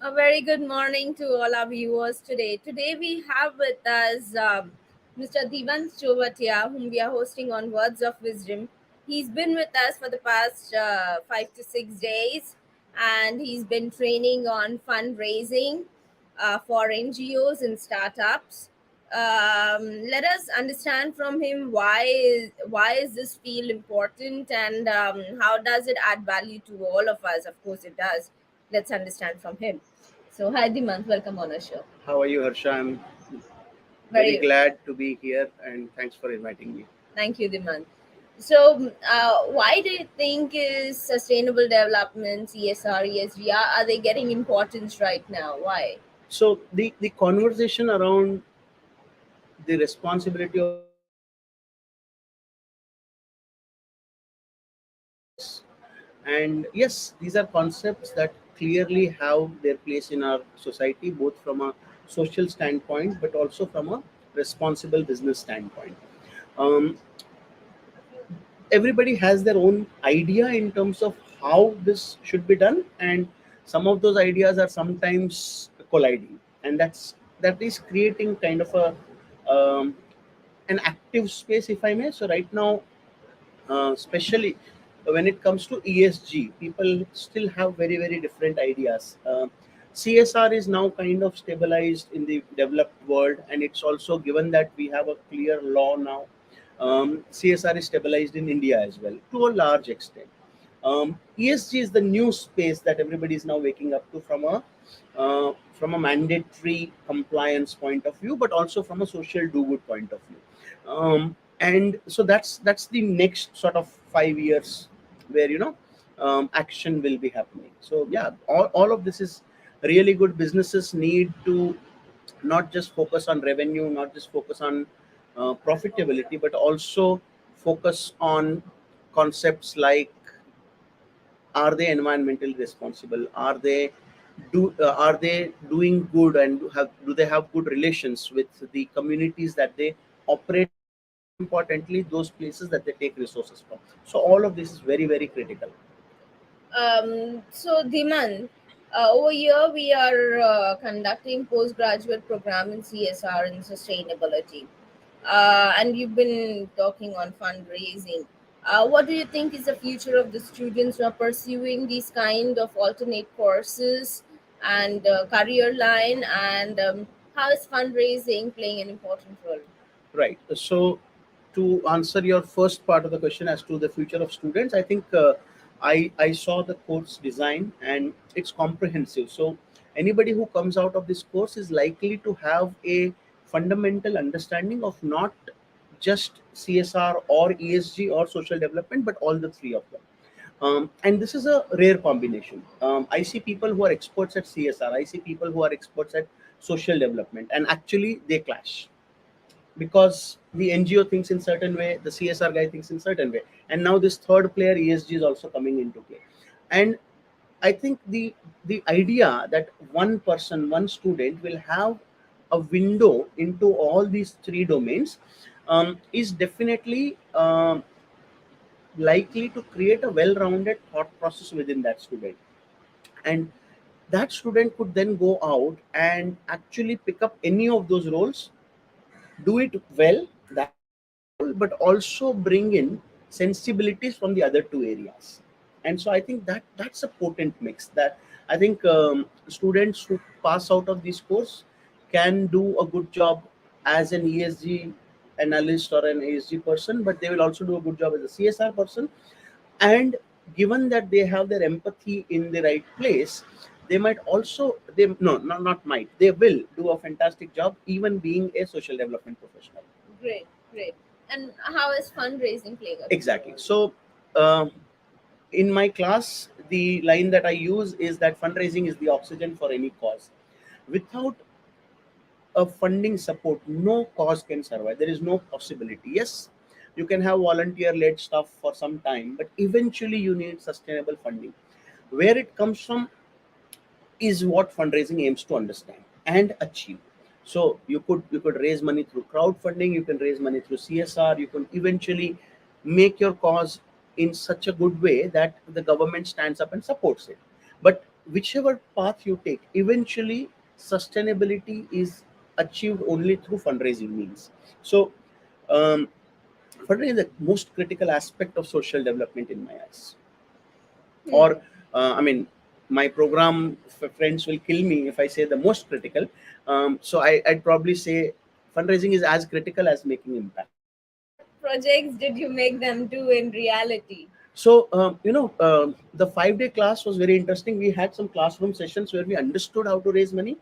A very good morning to all our viewers today. Today we have with us Mr. Dhimant Chovatia, whom we are hosting on Words of Wisdom. He's been with us for the past 5 to 6 days, and he's been training on fundraising for NGOs and startups. Let us understand from him why is this field important, and how does it add value to all of us. Of course, it does. Let's understand from him. So, hi Dimant, welcome on our show. How are you, Harsha? I'm very Very glad to be here and thanks for inviting me. thank you, Dimant. So, why do you think is sustainable development, CSR, ESG, are they getting importance right now? Why? So, the conversation around the responsibility of and yes, these are concepts that clearly have their place in our society, both from a social standpoint but also from a responsible business standpoint. Um, Everybody has their own idea in terms of how this should be done, and some of those ideas are sometimes colliding, and that is creating kind of a an active space, if I may. So right now, especially when it comes to ESG, people still have very different ideas. CSR is now kind of stabilized in the developed world, and it's also given that we have a clear law now. CSR is stabilized in India as well to a large extent. ESG is the new space that everybody is now waking up to from a mandatory compliance point of view, but also from a social do good point of view. And so that's the next sort of 5 years where action will be happening. So yeah, all of this is really good. Businesses need to not just focus on revenue, not just focus on profitability, but also focus on concepts like, are they environmentally responsible, are they doing good, and do they have good relations with the communities that they operate, importantly those places that they take resources from. So all of this is very critical. So Dhiman, over here we are conducting postgraduate program in CSR and sustainability, and you've been talking on fundraising. What do you think is the future of the students who are pursuing these kind of alternate courses and career line, and how is fundraising playing an important role? Right. So to answer your first part of the question as to the future of students, I think I saw the course design and it's comprehensive. So anybody who comes out of this course is likely to have a fundamental understanding of not just CSR or ESG or social development, but all the three of them. And this is a rare combination. I see people who are experts at CSR, I see people who are experts at social development, and actually they clash because the NGO thinks in certain way, the CSR guy thinks in certain way, and now this third player ESG is also coming into play. And I think the idea that one person, one student will have a window into all these three domains is definitely likely to create a well-rounded thought process within that student, and that student could then go out and actually pick up any of those roles, do it well, that role, but also bring in sensibilities from the other two areas. And so I think that's a potent mix that I think students who pass out of this course can do a good job as an ESG analyst or an ESG person, but they will also do a good job as a CSR person. And given that they have their empathy in the right place, they might also, they no not, not might, they will do a fantastic job even being a social development professional. Great, great. And how is fundraising playing a key Exactly. role? So in my class, the line that I use is that fundraising is the oxygen for any cause. Without a funding support, no cause can survive. There is no possibility. Yes, you can have volunteer led stuff for some time, but eventually you need sustainable funding. Where it comes from is what fundraising aims to understand and achieve. So you could raise money through crowdfunding, you can raise money through CSR, you can eventually make your cause in such a good way that the government stands up and supports it. But whichever path you take, eventually sustainability is achieved only through fundraising means. So um, fundraising is the most critical aspect of social development in my eyes. Or Hmm. I mean, my program friends will kill me if I say the most critical. So I'd probably say fundraising is as critical as making impact. What projects did you make them do in reality? So, the 5 day class was very interesting. We had some classroom sessions where we understood how to raise money,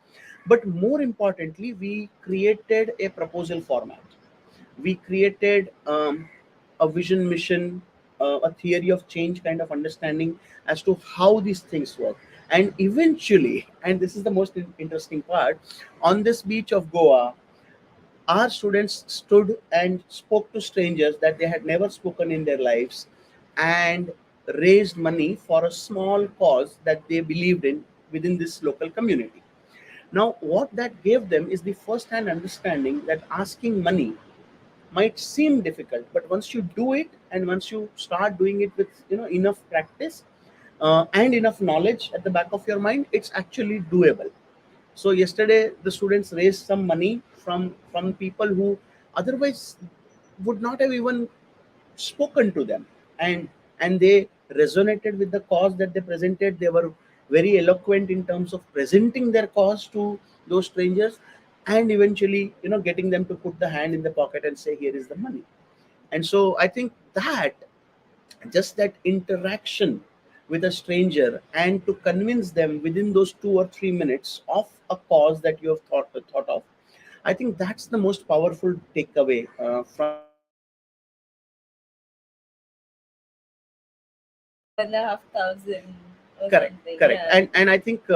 but more importantly, we created a proposal format. We created a vision, mission, a theory of change kind of understanding as to how these things work. And eventually, and this is the most interesting part, on this beach of Goa, our students stood and spoke to strangers that they had never spoken in their lives and raised money for a small cause that they believed in within this local community. Now, what that gave them is the first hand understanding that asking money might seem difficult, but once you do it and once you start doing it with enough practice and enough knowledge at the back of your mind, it's actually doable. So yesterday, the students raised some money from people who otherwise would not have even spoken to them, and they resonated with the cause that they presented. They were very eloquent in terms of presenting their cause to those strangers, and eventually, getting them to put the hand in the pocket and say, "Here is the money." And so I think that just that interaction with a stranger and to convince them within those 2 or 3 minutes of a cause that you have thought of, I think that's the most powerful takeaway from Two and a half thousand or correct, something. correct. Yeah. And I think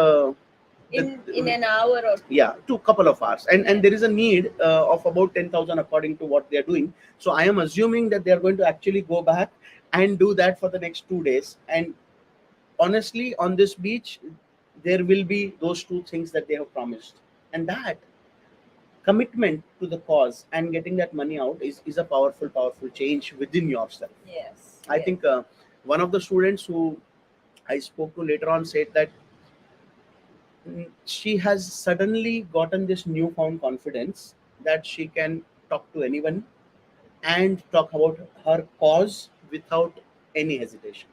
In an hour or two. yeah, to couple of hours, and Yeah. there is a need of about 10,000 according to what they are doing. So I am assuming that they are going to actually go back and do that for the next 2 days. And honestly, on this beach, there will be those two things that they have promised, and that commitment to the cause and getting that money out is a powerful change within yourself. Yes. I Yes. think one of the students who I spoke to later on said that she has suddenly gotten this newfound confidence that she can talk to anyone and talk about her cause without any hesitation.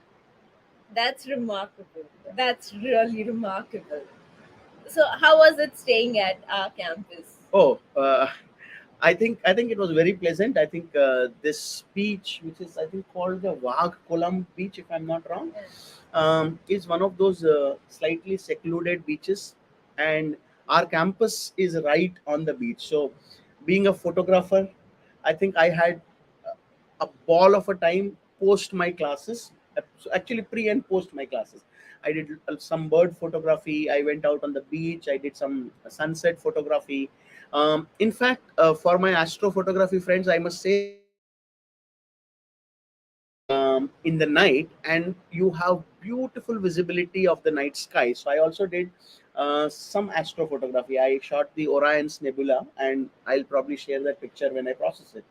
That's remarkable. That's really remarkable. So, how was it staying at our campus? Oh, I think it was very pleasant. I think this beach, which is I think called the Wagh Kolam beach, if I'm not wrong, Yeah. is one of those slightly secluded beaches, and our campus is right on the beach. So, being a photographer, I think I had a ball of a time post my classes. So actually, pre and post my classes, I did some bird photography. I went out on the beach. I did some sunset photography. In fact, for my astrophotography friends, I must say that you can go in the night and you have beautiful visibility of the night sky. So I also did some astrophotography. I shot the Orion's Nebula, and I'll probably share that picture when I process it.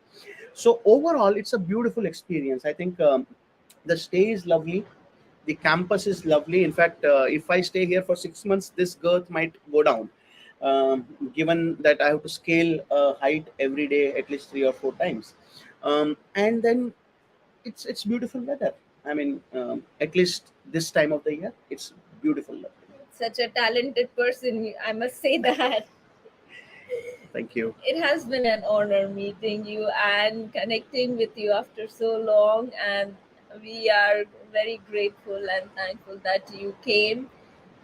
So overall, it's a beautiful experience. I think the stay is lovely. The campus is lovely. In fact, if I stay here for 6 months, this girth might go down, given that I have to scale height every day at least 3 or 4 times. And then it's beautiful weather. I mean, at least this time of the year, it's beautiful weather. Such a talented person, I must say that. Thank you. It has been an honor meeting you and connecting with you after so long, and we are very grateful and thankful that you came.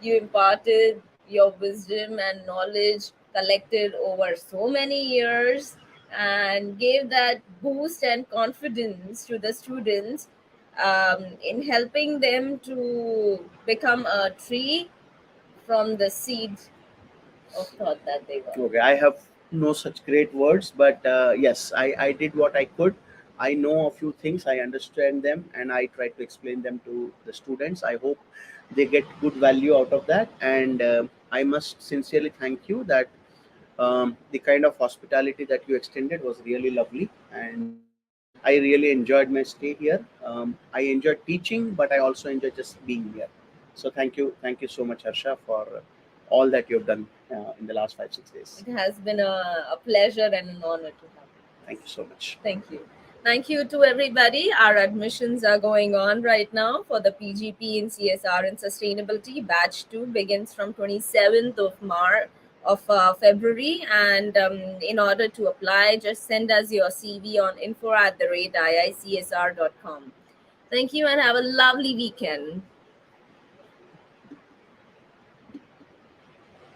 You imparted your wisdom and knowledge collected over so many years and gave that boost and confidence to the students in helping them to become a tree from the seed of thought that they were. Okay, I have no such great words, but yes, I did what I could. I know a few things, I understand them, and I try to explain them to the students. I hope they get good value out of that. And I must sincerely thank you that the kind of hospitality that you extended was really lovely. And I really enjoyed my stay here. I enjoyed teaching, but I also enjoyed just being here. So thank you so much, Harsha, for all that you've done in the last 5 6 days. It has been a pleasure and an honor to have you. Thank you so much. Thank you. Thank you to everybody. Our admissions are going on right now for the PGP in CSR and Sustainability. Batch 2 begins from 27th of March of February. And in order to apply, just send us your CV on info@iicsr.com. Thank you and have a lovely weekend.